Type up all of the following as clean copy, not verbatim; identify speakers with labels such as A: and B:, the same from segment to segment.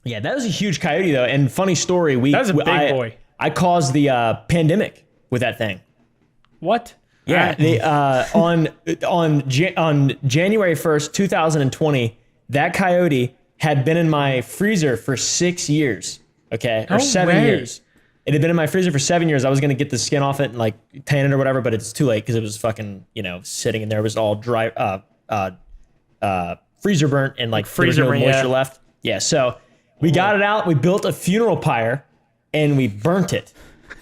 A: Yeah, that was a huge coyote though. And funny story,
B: That was a big boy.
A: I caused the pandemic with that thing.
B: What?
A: Yeah, on January 1st, 2020, that coyote had been in my freezer for 6 years. Okay, or 7 years. It had been in my freezer for 7 years. I was gonna get the skin off it and like tan it or whatever, but it's too late because it was fucking sitting in there. It was all dry, freezer burnt, and like there was no moisture left. Yeah, so we got it out. We built a funeral pyre, and we burnt it.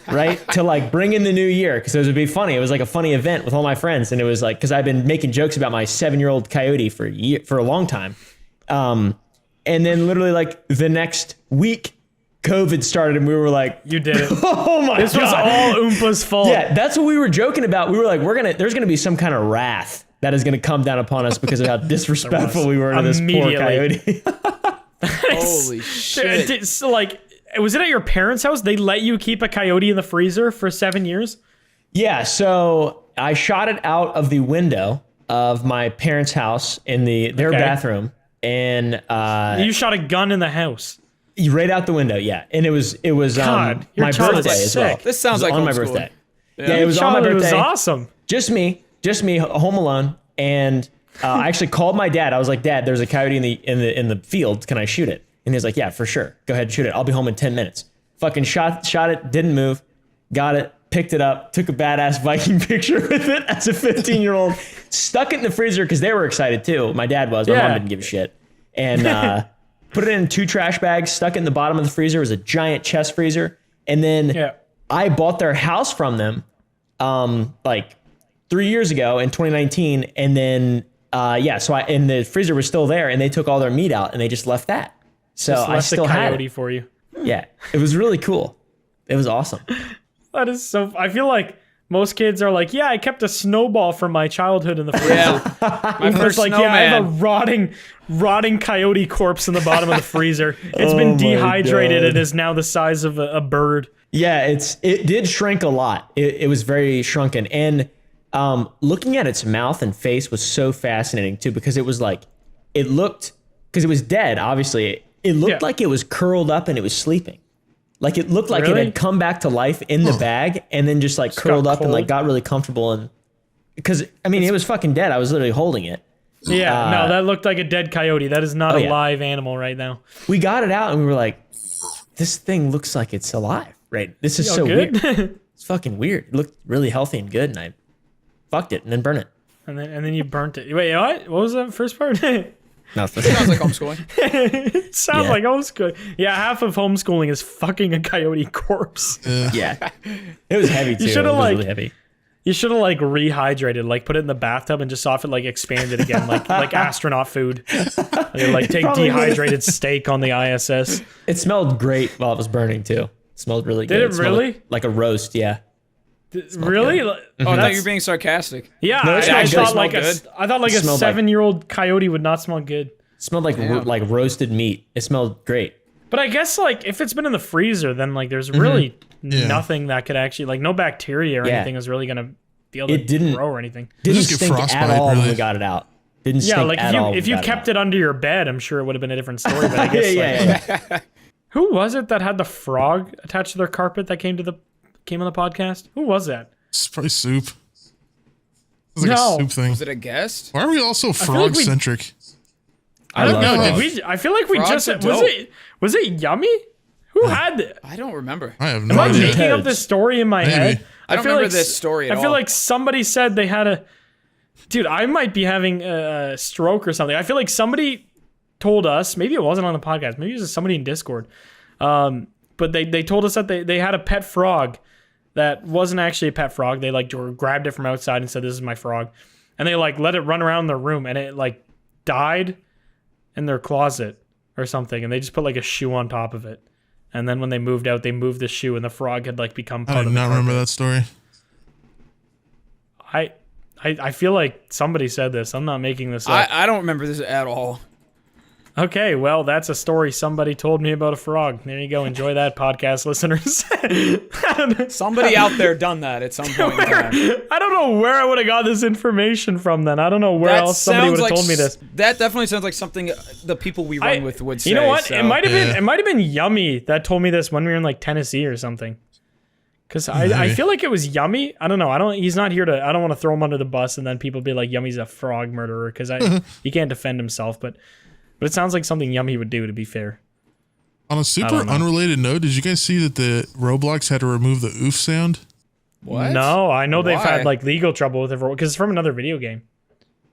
A: Right, to like bring in the new year, because it would be funny. It was like a funny event with all my friends, and it was like, because I've been making jokes about my 7-year-old coyote for a long time, and then literally like the next week, COVID started, and we were like,
B: "You did it!
A: Oh my god,
B: this was all Oompa's fault."
A: Yeah, that's what we were joking about. We were like, there's gonna be some kind of wrath that is gonna come down upon us because of how disrespectful we were to this poor coyote.
C: Holy shit!
B: So like. Was it at your parents' house? They let you keep a coyote in the freezer for 7 years?
A: Yeah, so I shot it out of the window of my parents' house in their bathroom, and
B: you shot a gun in the house.
A: Right out the window, yeah. And it was
B: God,
A: my birthday as well.
C: This sounds like
A: on my
C: homeschooling.
A: birthday. Yeah, it was on my birthday.
B: It was awesome.
A: Just me, home alone, and I actually called my dad. I was like, "Dad, there's a coyote in the field. Can I shoot it?" And he was like, "Yeah, for sure. Go ahead and shoot it. I'll be home in 10 minutes." Fucking shot it, didn't move, got it, picked it up, took a badass Viking picture with it as a 15-year-old, stuck it in the freezer because they were excited too. My dad was. My mom didn't give a shit. And put it in 2 trash bags, stuck it in the bottom of the freezer. It was a giant chest freezer. And then I bought their house from them like 3 years ago in 2019. And then, and the freezer was still there, and they took all their meat out, and they just left that. So I still had it
B: for you.
A: Yeah, it was really cool. It was awesome.
B: That is so. I feel like most kids are like, "Yeah, I kept a snowball from my childhood in the freezer."
C: Yeah, my first
B: like,
C: snowman.
B: "Yeah, I have a rotting coyote corpse in the bottom of the freezer. It's been dehydrated. It is now the size of a bird."
A: Yeah, it did shrink a lot. It was very shrunken, and looking at its mouth and face was so fascinating too, because it was like, it looked, because it was dead, obviously. It looked like it was curled up and it was sleeping. Like it looked like it had come back to life in the bag and then just like curled up and like got really comfortable. And because I mean, it was fucking dead. I was literally holding it.
B: Yeah, no, that looked like a dead coyote. That is not a live animal right now.
A: We got it out and we were like, this thing looks like it's alive. Right. This is so weird. It's fucking weird. It looked really healthy and good, and I fucked it and then burned it.
B: And then you burnt it. Wait, what? What was that first part?
A: Nothing.
C: Sounds like homeschooling.
B: It sounds like homeschooling. Yeah, half of homeschooling is fucking a coyote corpse.
A: Yeah. It was heavy too. It was really heavy.
B: You should have like rehydrated, like put it in the bathtub and just saw if it like expanded again, like astronaut food. Like take dehydrated steak on the ISS.
A: It smelled great while it was burning too. It smelled really good.
B: Did it really?
A: Like a roast, yeah.
B: Really?
C: Oh, I thought you were being sarcastic.
B: Yeah,
A: No,
B: I thought like a
C: good.
B: 7-year-old coyote would not smell good.
A: It smelled like like roasted meat. It smelled great.
B: But I guess like if it's been in the freezer, then like there's really nothing that could actually, like, no bacteria or anything is really gonna be able to grow or anything.
A: Didn't stink at all when we got it out. Didn't stink
B: like
A: at all.
B: if you kept it under your bed, I'm sure it would have been a different story. But I guess who was it that had the frog attached to their carpet that came on the podcast? Who was that?
D: It's probably Soup. It's like a Soup thing.
C: Was it a guest?
D: Why are we all so frog-centric?
B: I don't know. Did we? I feel like we
C: Frogs
B: just
C: are dope.
B: was it Yummy? Who had it?
C: I don't remember.
D: I have no
B: Am I
D: idea.
B: making up this story in my head?
C: I don't
B: feel
C: remember
B: like
C: this story at
B: I feel
C: all.
B: like somebody said they had a. Dude, I might be having a stroke or something. I feel like somebody told us. Maybe it wasn't on the podcast. Maybe it was just somebody in Discord. But they told us that they had a pet frog that wasn't actually a pet frog. They like grabbed it from outside and said, "This is my frog," and they like let it run around their room, and it like died in their closet or something, and they just put like a shoe on top of it. And then when they moved out, they moved the shoe, and the frog had like become part
D: I
B: of
D: do
B: the
D: not
B: carpet.
D: remember that story.
B: I feel like somebody said this. I'm not making this up.
C: I don't remember this at all.
B: Okay, well, that's a story somebody told me about a frog. There you go. Enjoy that, podcast listeners.
C: Somebody out there done that at some point in time.
B: I don't know where I would have got this information from then. I don't know where else somebody would have told me this.
C: That definitely sounds like something the people we run with would say.
B: You know what?
C: So.
B: It might have been Yummy that told me this when we were in like Tennessee or something. Because I feel like it was Yummy. I don't know. He's not here to. I don't want to throw him under the bus and then people be like, Yummy's a frog murderer because he can't defend himself. But it sounds like something Yummy would do. To be fair.
D: On a super unrelated note, did you guys see that the Roblox had to remove the oof sound?
C: What?
B: No, I know they've
C: Why?
B: had like legal trouble with it because it's from another video game.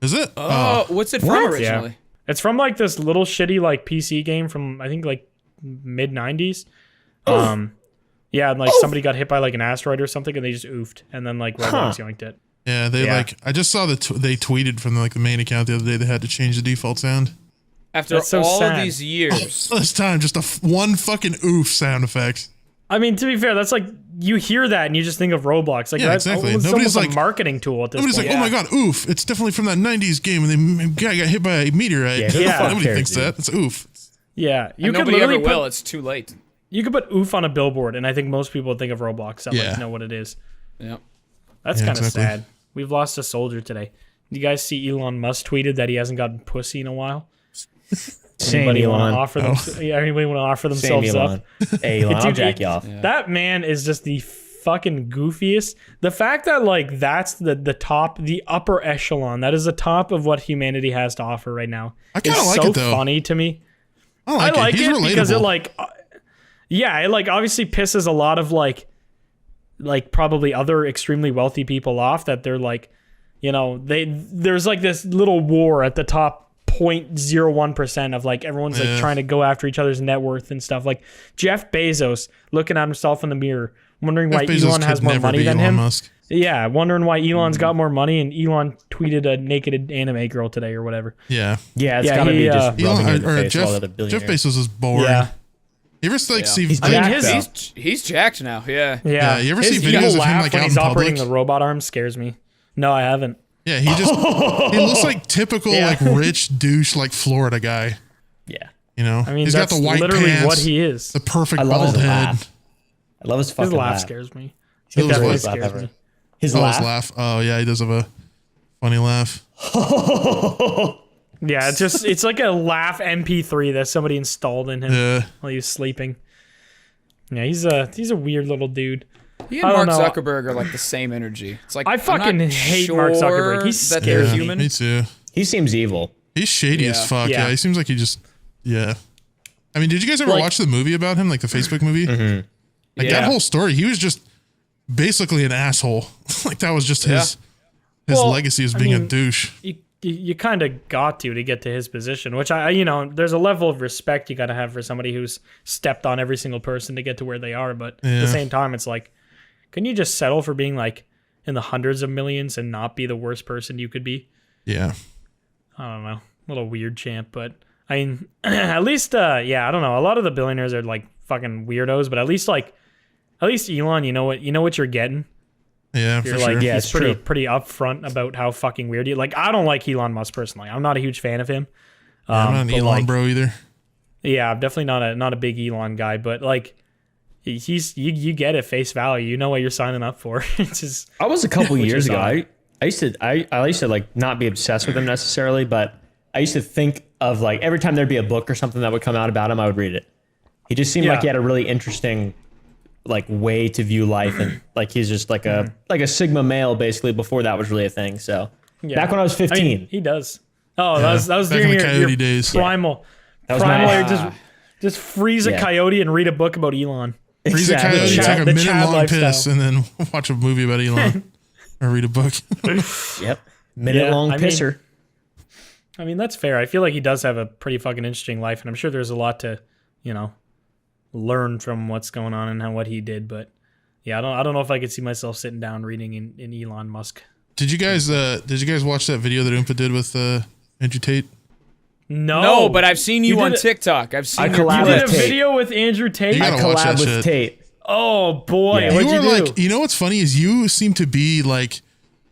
D: Is it?
C: Oh, what's it from originally?
B: Yeah. It's from like this little shitty like PC game from I think like mid 90s. Yeah, and like somebody got hit by like an asteroid or something and they just oofed and then like Roblox yoinked it.
D: Yeah, I just saw that they tweeted from like the main account the other day they had to change the default sound.
C: After
B: so
C: all
B: sad.
C: of these years.
D: This time, just one fucking oof sound effect.
B: I mean, to be fair, that's like you hear that and you just think of Roblox. Like
D: Yeah,
B: that's
D: exactly.
B: It's
D: Nobody's
B: almost
D: like
B: a marketing tool at this
D: Nobody's
B: point.
D: like, oh my god, oof! It's definitely from that '90s game, and the guy got hit by a meteorite.
A: Yeah,
D: Nobody
A: cares,
D: thinks
A: dude.
D: that. It's oof.
B: Yeah, you could
C: Nobody ever
B: literally
C: will.
B: put,
C: It's too late.
B: you could put oof on a billboard, and I think most people would think of Roblox. That
D: Yeah.
B: like know what it is.
C: Yeah.
B: That's
D: Yeah,
B: kind of
D: exactly.
B: sad. We've lost a soldier today. You guys see Elon Musk tweeted that he hasn't gotten pussy in a while.
A: Same
B: Anybody want
A: Elon.
B: to offer them? Yeah, anybody want to offer
A: Same
B: themselves
A: Elon.
B: up?
A: Hey, Elon, I'll
B: Dude,
A: jack you off.
B: That man is just the fucking goofiest. The fact that like that's the top, the upper echelon. That is the top of what humanity has to offer right now.
D: I kinda
B: is
D: like
B: so
D: it, though.
B: funny to me.
D: I
B: like
D: He's
B: it
D: relatable.
B: because it like, yeah, it like obviously pisses a lot of like probably other extremely wealthy people off that they're like, you know, there's like this little war at the top 0.01% of like everyone's like trying to go after each other's net worth and stuff. Like Jeff Bezos looking at himself in the mirror, wondering why
D: Bezos
B: Elon has
D: could
B: more
D: never
B: money
D: be
B: than
D: Elon
B: him.
D: Musk.
B: Yeah, wondering why Elon's got more money, and Elon tweeted a naked anime girl today or whatever.
D: Yeah.
A: Yeah, it's
B: Yeah,
A: gotta
B: he,
A: be just rubbing
D: Elon,
A: in the
D: or
A: face of all the other
D: Jeff
A: billionaires.
D: Bezos is boring.
B: Yeah,
D: You ever like see?
A: He's
B: I mean,
A: jacked,
B: his
A: though.
C: He's jacked now. Yeah.
B: yeah.
D: you ever
B: His
D: see videos
B: evil
D: of him,
B: laugh
D: like,
B: when
D: out
B: he's
D: in
B: operating
D: public?
B: the robot arm scares me. No, I haven't.
D: Yeah, he looks like typical
B: Yeah.
D: like rich douche like Florida guy.
A: Yeah.
D: You know,
B: I mean,
D: he's got
B: that's
D: the white
B: literally
D: pants,
B: what he is.
D: the perfect
A: I love
D: bald
A: his
D: head.
A: laugh. I love his fucking
B: His laugh
A: laugh.
B: scares me.
D: His
B: It definitely
D: what?
B: scares
A: Ever.
B: me.
A: His
D: Oh,
A: laugh.
D: his laugh. Oh yeah, he does have a funny laugh.
B: Yeah, it's like a laugh MP3 that somebody installed in him
D: Yeah.
B: while he was sleeping. Yeah, he's a weird little dude.
C: He
B: I
C: and
B: don't
C: Mark
B: know.
C: Zuckerberg are like the same energy. It's like
B: I
C: I'm
B: fucking
C: not
B: hate Mark Zuckerberg. He
C: sure that
B: scares
C: they're
B: me.
C: human.
D: Me too.
A: He seems evil.
D: He's shady
C: Yeah.
D: as fuck.
B: Yeah.
D: Yeah. He seems like he just. Yeah. I mean, did you guys ever
B: Like-
D: watch the movie about him, like the Facebook movie? Like
C: Yeah.
D: that whole story, he was just basically an asshole. Like that was just his
B: Well,
D: legacy as
B: I
D: being a
B: mean,
D: douche.
B: You kind of got to get to his position, which there's a level of respect you got to have for somebody who's stepped on every single person to get to where they are. But at
D: Yeah.
B: the same time, it's like, can you just settle for being like in the hundreds of millions and not be the worst person you could be?
D: Yeah.
B: I don't know. A little weird champ, but I mean, at least, I don't know. A lot of the billionaires are like fucking weirdos, but at least Elon, you know what you're getting.
D: Yeah,
B: You're
D: for
B: like,
D: sure.
A: Yeah,
B: he's
A: it's
B: pretty
A: true.
B: pretty upfront about how fucking weird he. Like, I don't like Elon Musk personally. I'm not a huge fan of him.
D: I'm not an
B: but,
D: Elon
B: like,
D: bro either.
B: Yeah, I'm definitely not a big Elon guy, but like, you get it face value. You know what you're signing up for. It's just
A: I was a couple years
B: is
A: ago.
B: odd.
A: I used to like not be obsessed with him necessarily, but I used to think of like every time there'd be a book or something that would come out about him, I would read it. He just seemed like
B: Yeah.
A: he had a really interesting like way to view life, and like he's just like a Sigma male basically before that was really a thing. So
B: Yeah.
A: back when I was 15,
B: I mean, he does. Oh, that was
D: Back
B: during
D: in the
B: your
D: Coyote days.
B: primal.
A: That was
B: Primal,
A: my-
B: where you just freeze a
A: Yeah.
B: coyote and read a book about Elon.
D: Freeze a
A: Exactly.
D: coyote,
B: Chad-
D: take a
B: the
D: minute
B: Chad
D: long
B: lifestyle.
D: piss, and then watch a movie about Elon. Or read a book.
A: Yep, minute long
B: I mean-
A: pisser.
B: I mean, that's fair. I feel like he does have a pretty fucking interesting life, and I'm sure there's a lot to, learn from what's going on and what he did. But yeah, I don't know if I could see myself sitting down reading in Elon Musk.
D: Did you guys watch that video that Oompa did with Andrew Tate?
C: No, but I've seen you
B: You
C: on
B: did it-
C: TikTok. I've seen
A: I
C: your
A: collabed
B: You
C: clips.
B: did a
A: with Tate.
B: video with Andrew Tate.
D: You
A: I
D: gotta watch
A: collab
D: that
A: with
D: shit.
A: Tate.
B: Oh boy,
A: Yeah.
B: what'd you do?
D: like, you know what's funny is you seem to be like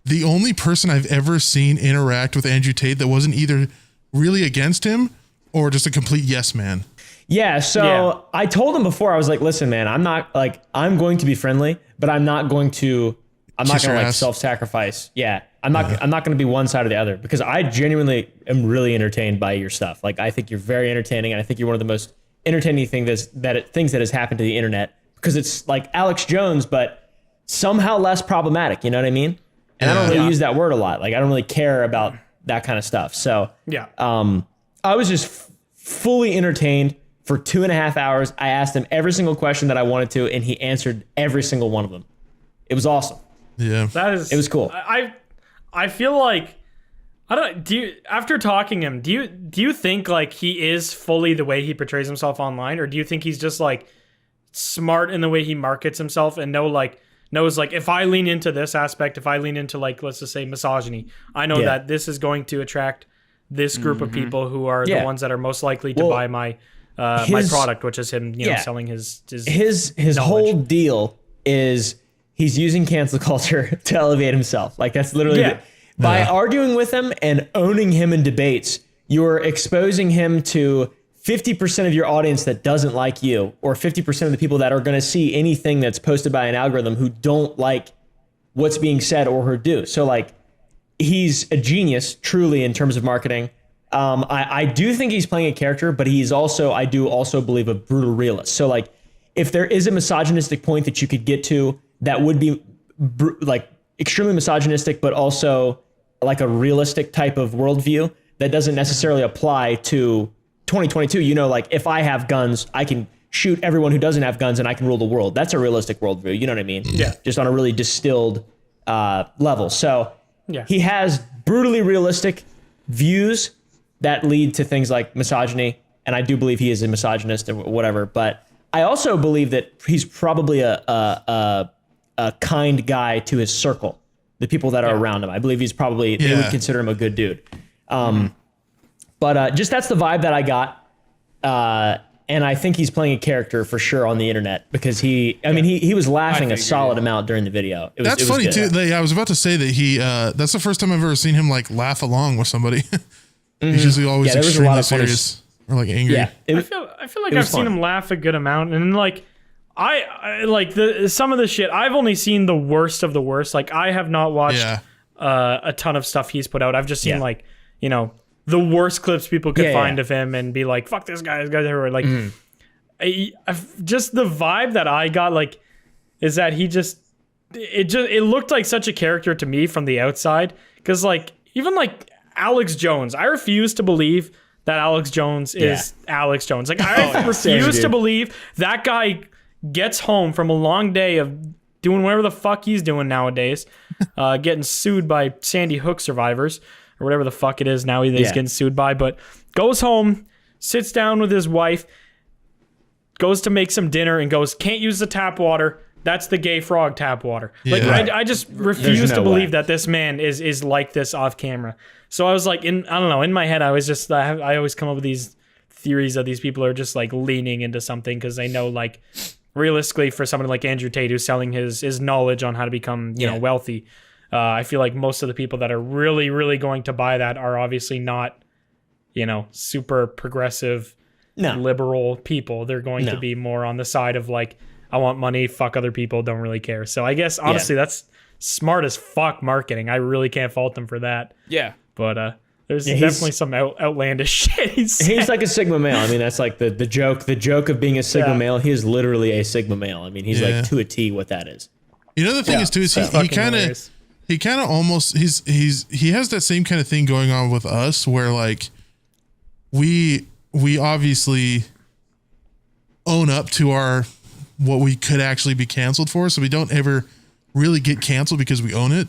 D: the only person I've ever seen interact with Andrew Tate that wasn't either really against him or just a complete yes man?
A: Yeah, so
B: Yeah.
A: I told him before, I was like, listen, man, I'm going to be friendly, but I'm not going to
D: Kiss your
A: like
D: ass.
A: self-sacrifice. Yeah. I'm not going to be one side or the other, because I genuinely am really entertained by your stuff. Like, I think you're very entertaining, and I think you're one of the most entertaining things that has happened to the internet, because it's like Alex Jones, but somehow less problematic. You know what I mean? And I don't really use that word a lot. Like, I don't really care about that kind of stuff. So
B: Yeah.
A: I was just fully entertained for 2.5 hours. I asked him every single question that I wanted to, and he answered every single one of them. It was awesome.
D: Yeah.
A: It was cool.
B: I feel like after talking to him, do you think like he is fully the way he portrays himself online, or do you think he's just like smart in the way he markets himself and knows like, if I lean into this aspect, if I lean into, like, let's just say misogyny, I know that this is going to attract this group of people who are the ones that are most likely to buy my product, which is him, selling his
A: whole deal is he's using cancel culture to elevate himself. Like, that's literally by arguing with him and owning him in debates, you're exposing him to 50% of your audience that doesn't like you, or 50% of the people that are going to see anything that's posted by an algorithm who don't like what's being said or heard do. So, like, he's a genius, truly, in terms of marketing. I do think he's playing a character, but I do also believe a brutal realist. So, like, if there is a misogynistic point that you could get to that would be like extremely misogynistic, but also like a realistic type of worldview that doesn't necessarily apply to 2022, like, if I have guns, I can shoot everyone who doesn't have guns and I can rule the world. That's a realistic worldview. You know what I mean?
B: Yeah.
A: Just on a really distilled level. So he has brutally realistic views that lead to things like misogyny. And I do believe he is a misogynist or whatever. But I also believe that he's probably a kind guy to his circle, the people that are around him. I believe he's probably, they would consider him a good dude. But just that's the vibe that I got. And I think he's playing a character for sure on the internet, because he was laughing a solid amount during the video.
D: That's funny too. I was about to say that that's the first time I've ever seen him like laugh along with somebody. He's usually always extremely serious or like angry.
A: Yeah,
B: I feel like I've seen him laugh a good amount, and like I like some of the shit. I've only seen the worst of the worst. Like, I have not watched a ton of stuff he's put out. I've just seen like, the worst clips people could find of him and be like, fuck this guy, everywhere. Like, just the vibe that I got, like, is that it looked like such a character to me from the outside. Because, like, even like Alex Jones, I refuse to believe that Alex Jones is Alex Jones. Like, I refuse to believe that guy gets home from a long day of doing whatever the fuck he's doing nowadays, getting sued by Sandy Hook survivors, or whatever the fuck it is now that he's getting sued by, but goes home, sits down with his wife, goes to make some dinner, and goes, can't use the tap water. That's the gay frog tap water. Like, I just refuse to believe that this man is like this off camera. So I was like, I don't know, in my head, I was just, I always come up with these theories that these people are just like leaning into something, because they know, like, realistically, for someone like Andrew Tate, who's selling his knowledge on how to become, wealthy, I feel like most of the people that are really, really going to buy that are obviously not, super progressive, liberal people. They're going to be more on the side of, like, I want money, fuck other people, don't really care. So I guess, honestly, that's smart as fuck marketing. I really can't fault them for that.
C: Yeah.
B: But there's definitely some outlandish shit he's
A: like a Sigma male. I mean, that's like the joke. The joke of being a Sigma male, he is literally a Sigma male. I mean, he's like to a T what that is.
D: The thing is too, is he kind of almost he has that same kind of thing going on with us, where like we obviously own up to what we could actually be canceled for, so we don't ever really get canceled because we own it.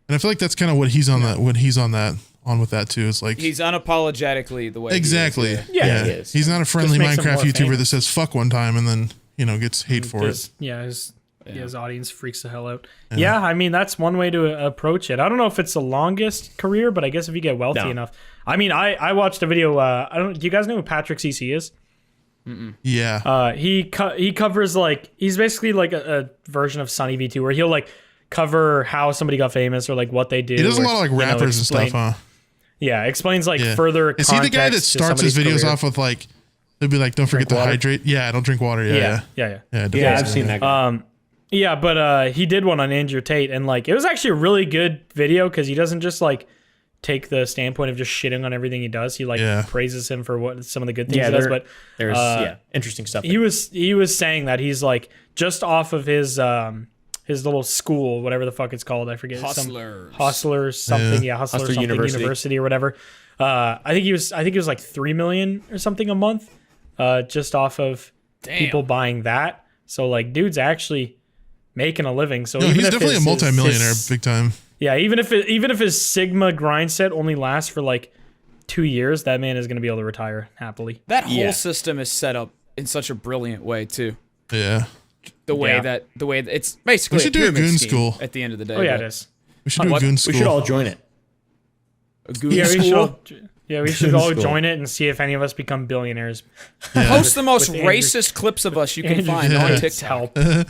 D: And I feel like that's kind of what he's on with that too. It's like
C: he's unapologetically the way
D: exactly.
C: He is,
A: he is.
D: He's not a friendly Minecraft YouTuber that says fuck one time and then gets hate for it.
B: Yeah, his audience freaks the hell out. Yeah, I mean, that's one way to approach it. I don't know if it's the longest career, but I guess if you get wealthy enough. I mean, I watched a video. Do you guys know who Patrick CC is?
C: Mm-mm.
D: Yeah.
B: He covers, like, he's basically like a version of Sunny V2, where he'll like cover how somebody got famous or like what they did.
D: He does a lot of like rappers and stuff, huh?
B: Yeah, explains like
D: Yeah.
B: further
D: Is he the guy that
B: context to
D: starts his
B: somebody's
D: videos
B: career.
D: off with like, they'll be like, don't forget to
A: water?
D: hydrate. Yeah, don't drink water. Yeah.
B: Yeah.
D: definitely.
A: Yeah, I've seen that guy.
B: Yeah, but he did one on Andrew Tate, and like it was actually a really good video because he doesn't just like take the standpoint of just shitting on everything he does. He like praises him for what some of the good things he does. But
A: there's interesting stuff.
B: He was saying that he's like just off of his little school, whatever the fuck it's called. I forget. Hustlers something. Yeah, Hustler something University or whatever. I think it was like 3 million or something a month, just off of people buying that. So like, dude's actually making a living. So
D: No,
B: even
D: he's
B: if
D: definitely a multimillionaire, big time.
B: Yeah, even if his Sigma grind set only lasts for like 2 years, that man is going to be able to retire happily.
C: That whole system is set up in such a brilliant way too.
D: Yeah.
C: The way that it's basically
D: We should do a goon
C: scheme
D: school
C: at the end of the day.
B: Oh yeah, it is.
D: We should do a goon school.
A: We should all join it.
C: A goon
B: Yeah,
C: school.
B: we should all
A: School.
B: join it and see if any of us become billionaires.
C: Post the most
B: with Andrew-
C: racist clips of us you can
B: Andrew
C: find on
B: Tate's
C: TikTok.
B: help.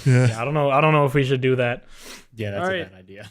B: Yeah, I don't know if we should do that.
A: Yeah, that's
B: All
A: a
B: right.
A: bad idea.